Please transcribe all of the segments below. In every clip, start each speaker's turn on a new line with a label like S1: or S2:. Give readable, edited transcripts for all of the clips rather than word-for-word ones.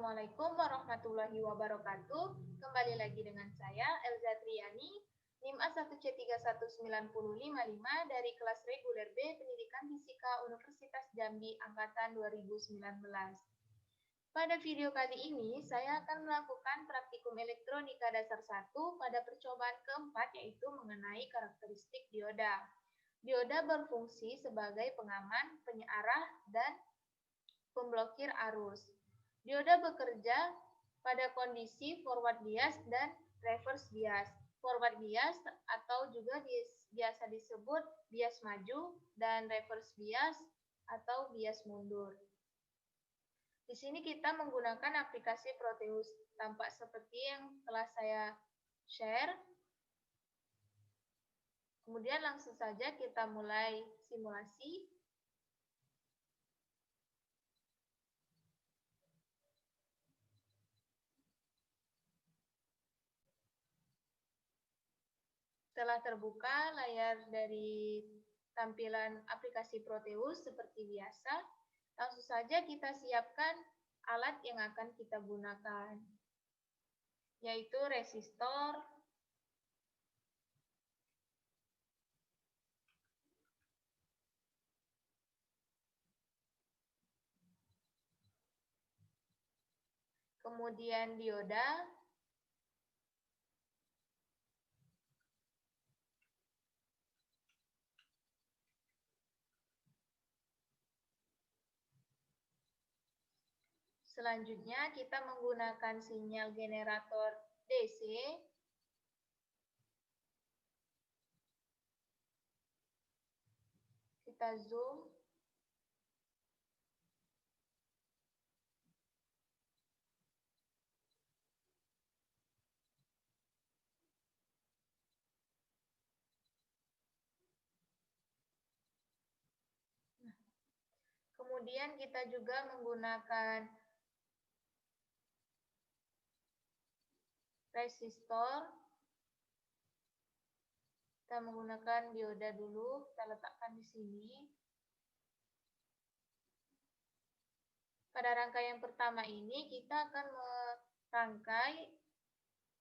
S1: Assalamualaikum warahmatullahi wabarakatuh. Kembali lagi dengan saya, Elza Triani, NIM A1C319055 dari kelas reguler B Pendidikan Fisika Universitas Jambi Angkatan 2019. Pada video kali ini, saya akan melakukan praktikum elektronika dasar 1 pada percobaan keempat, yaitu mengenai karakteristik dioda. Dioda berfungsi sebagai pengaman, penyarah, dan pemblokir arus. Dioda bekerja pada kondisi forward bias dan reverse bias. Forward bias atau juga biasa disebut bias maju dan reverse bias atau bias mundur. Di sini kita menggunakan aplikasi Proteus, tampak seperti yang telah saya share. Kemudian langsung saja kita mulai simulasi. Setelah terbuka layar dari tampilan aplikasi Proteus seperti biasa, langsung saja kita siapkan alat yang akan kita gunakan, yaitu resistor, kemudian dioda, selanjutnya kita menggunakan sinyal generator DC. Kita zoom. Kemudian kita juga menggunakan resistor. Kita menggunakan dioda dulu, kita letakkan di sini. Pada rangkaian pertama ini kita akan merangkai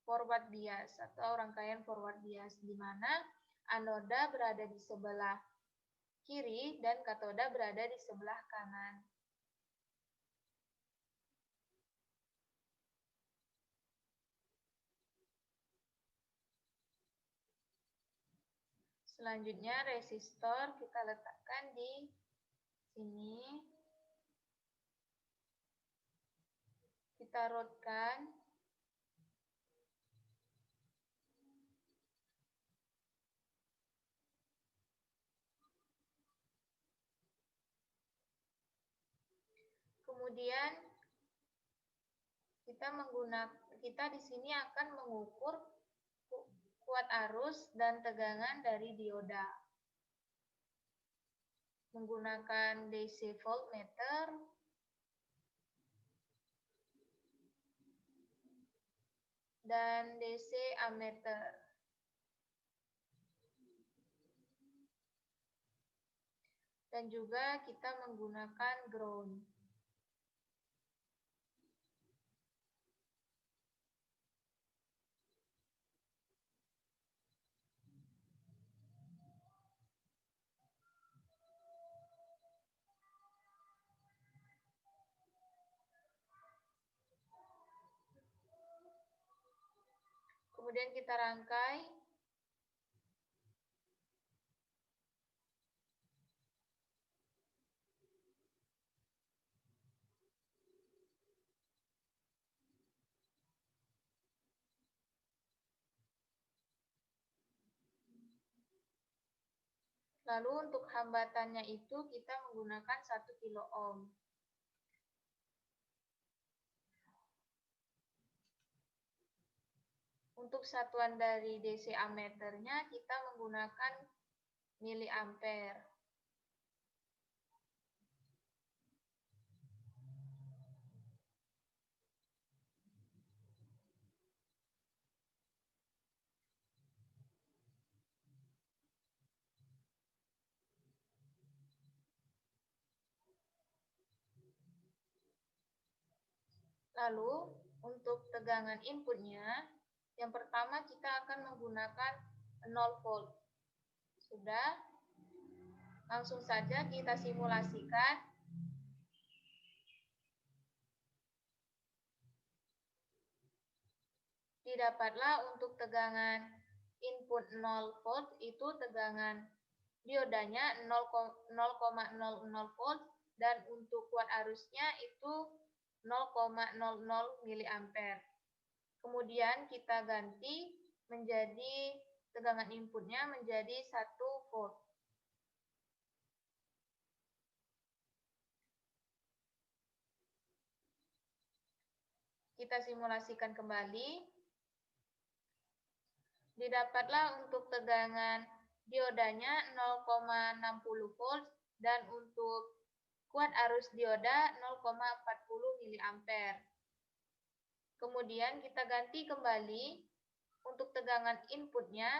S1: forward bias atau rangkaian forward bias, di mana anoda berada di sebelah kiri dan katoda berada di sebelah kanan. Selanjutnya resistor kita letakkan di sini. Kita rodkan. Kemudian kita di sini akan mengukur kuat arus dan tegangan dari dioda menggunakan DC voltmeter dan DC ammeter. Dan juga kita menggunakan ground. Kemudian kita rangkai. Lalu untuk hambatannya itu kita menggunakan 1 kilo ohm. Untuk satuan dari DC ammeternya kita menggunakan miliampere. Lalu, untuk tegangan inputnya, yang pertama kita akan menggunakan 0 volt. Sudah, langsung saja kita simulasikan. Didapatlah untuk tegangan input 0 volt itu tegangan diodanya 0,00 volt dan untuk kuat arusnya itu 0,00 mA. Kemudian kita ganti menjadi tegangan inputnya menjadi 1 volt. Kita simulasikan kembali. Didapatlah untuk tegangan diodanya 0,60 volt dan untuk kuat arus dioda 0,40 mA. Kemudian kita ganti kembali untuk tegangan inputnya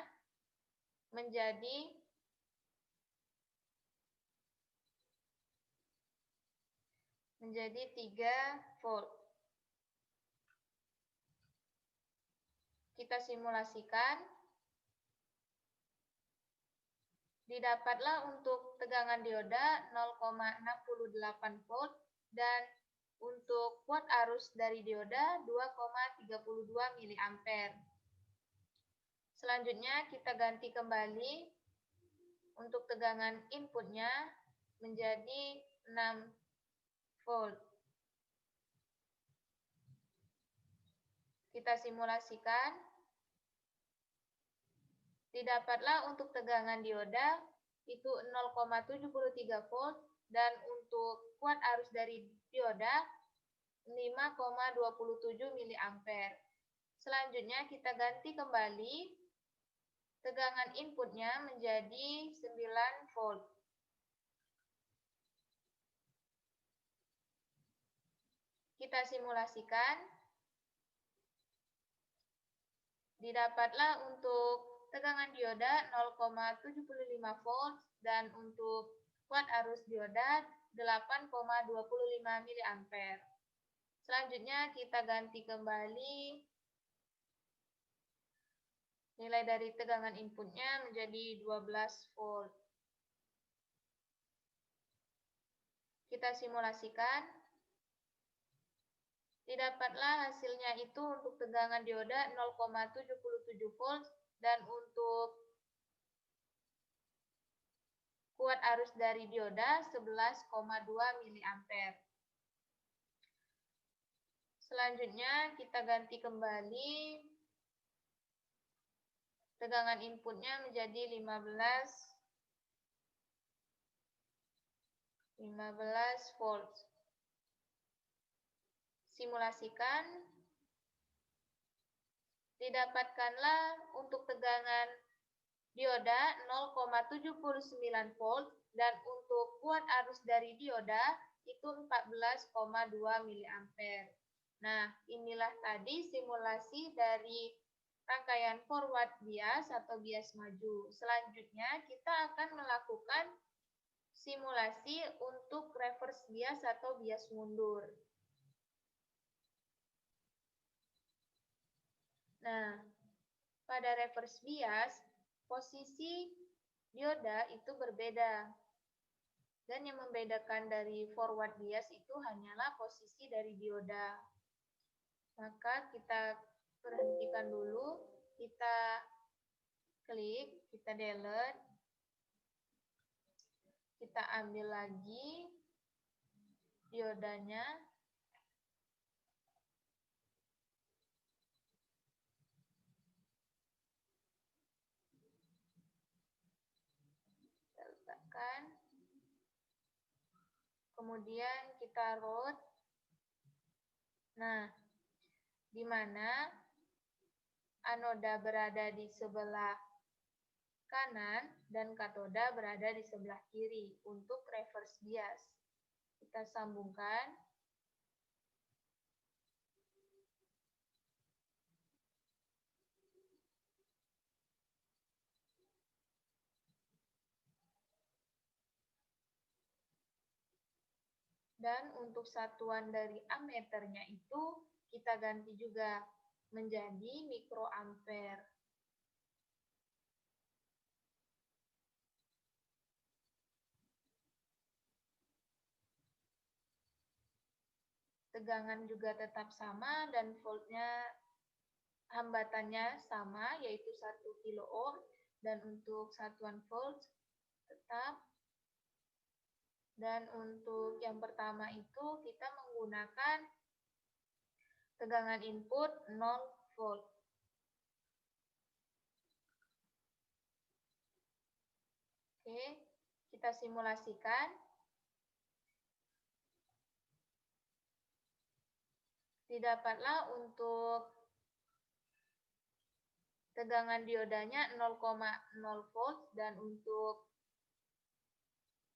S1: menjadi 3 volt. Kita simulasikan. Didapatlah untuk tegangan dioda 0,68 volt dan untuk kuat arus dari dioda 2,32 mA. Selanjutnya kita ganti kembali untuk tegangan inputnya menjadi 6 volt. Kita simulasikan. Didapatlah untuk tegangan dioda itu 0,73 volt dan untuk kuat arus dari dioda 5,27 mA. Selanjutnya kita ganti kembali tegangan inputnya menjadi 9 volt. Kita simulasikan. Didapatlah untuk tegangan dioda 0,75 volt dan untuk kuat arus dioda 8,25 mA. Selanjutnya kita ganti kembali nilai dari tegangan inputnya menjadi 12 volt. Kita simulasikan. Didapatlah hasilnya itu untuk tegangan dioda 0,77 volt dan untuk kuat arus dari dioda 11,2 mA. Selanjutnya kita ganti kembali tegangan inputnya menjadi 15 volt. Simulasikan. Didapatkanlah untuk tegangan dioda 0,79 volt dan untuk kuat arus dari dioda itu 14,2 mA. Nah, inilah tadi simulasi dari rangkaian forward bias atau bias maju. Selanjutnya kita akan melakukan simulasi untuk reverse bias atau bias mundur. Nah, pada reverse bias, posisi dioda itu berbeda. Dan yang membedakan dari forward bias itu hanyalah posisi dari dioda. Maka kita berhentikan dulu, kita klik, kita delete, kita ambil lagi diodanya. Kita letakkan. Kemudian kita route. Nah, di mana anoda berada di sebelah kanan dan katoda berada di sebelah kiri untuk reverse bias. Kita sambungkan. Dan untuk satuan dari ammeternya itu kita ganti juga menjadi mikroampere. Tegangan juga tetap sama dan voltnya hambatannya sama, yaitu 1 kilo ohm, dan untuk satuan volt tetap. Dan untuk yang pertama itu kita menggunakan tegangan input 0 volt. Oke, kita simulasikan. Didapatlah untuk tegangan diodanya 0,0 volt dan untuk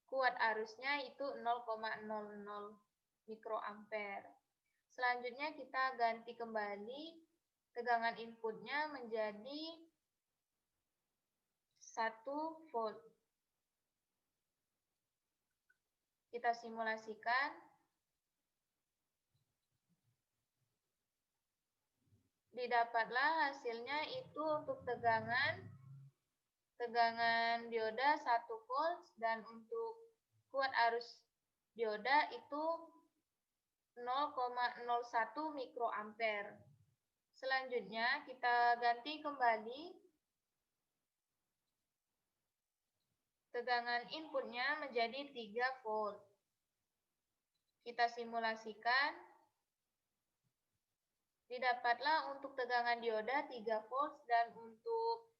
S1: kuat arusnya itu 0,00 mikroampere. Selanjutnya kita ganti kembali tegangan inputnya menjadi 1 volt. Kita simulasikan. Didapatlah hasilnya itu untuk tegangan dioda 1 volt dan untuk kuat arus dioda itu 0,01 mikroampere. Selanjutnya kita ganti kembali tegangan inputnya menjadi 3 volt. Kita simulasikan. Didapatlah untuk tegangan dioda 3 volt dan untuk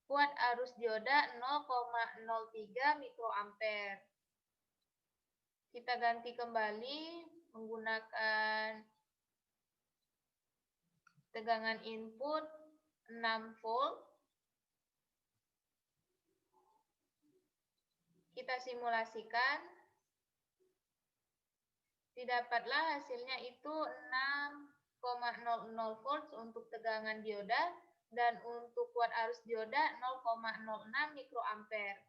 S1: kuat arus dioda 0,03 mikroampere. Kita ganti kembali menggunakan tegangan input 6 volt. Kita simulasikan. Didapatlah hasilnya itu 6,00 volt untuk tegangan dioda dan untuk kuat arus dioda 0,06 mikroampere.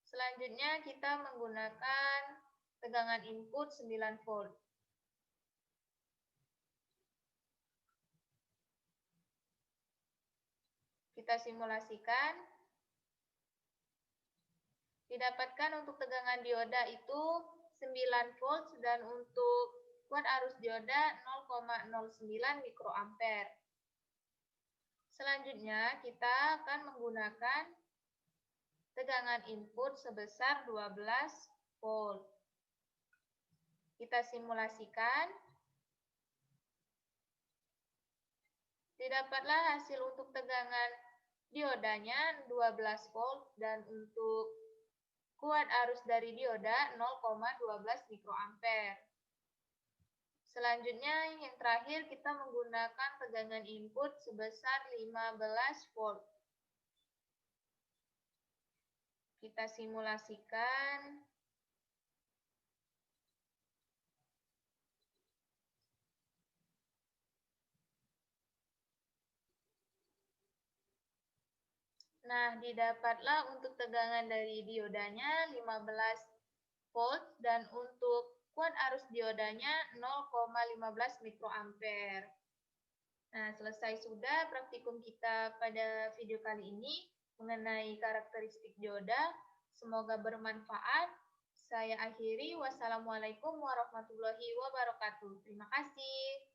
S1: Selanjutnya kita menggunakan tegangan input 9 volt. Kita simulasikan. Didapatkan untuk tegangan dioda itu 9 volt dan untuk kuat arus dioda 0,09 mikroampere. Selanjutnya kita akan menggunakan tegangan input sebesar 12 volt. Kita simulasikan. Didapatlah hasil untuk tegangan diodanya 12 volt dan untuk kuat arus dari dioda 0,12 mikroampere. Selanjutnya yang terakhir kita menggunakan tegangan input sebesar 15 volt. Kita simulasikan. Nah, didapatlah untuk tegangan dari diodanya 15 volt dan untuk kuat arus diodanya 0,15 mikroampere. Nah, selesai sudah praktikum kita pada video kali ini mengenai karakteristik dioda. Semoga bermanfaat. Saya akhiri. Wassalamualaikum warahmatullahi wabarakatuh. Terima kasih.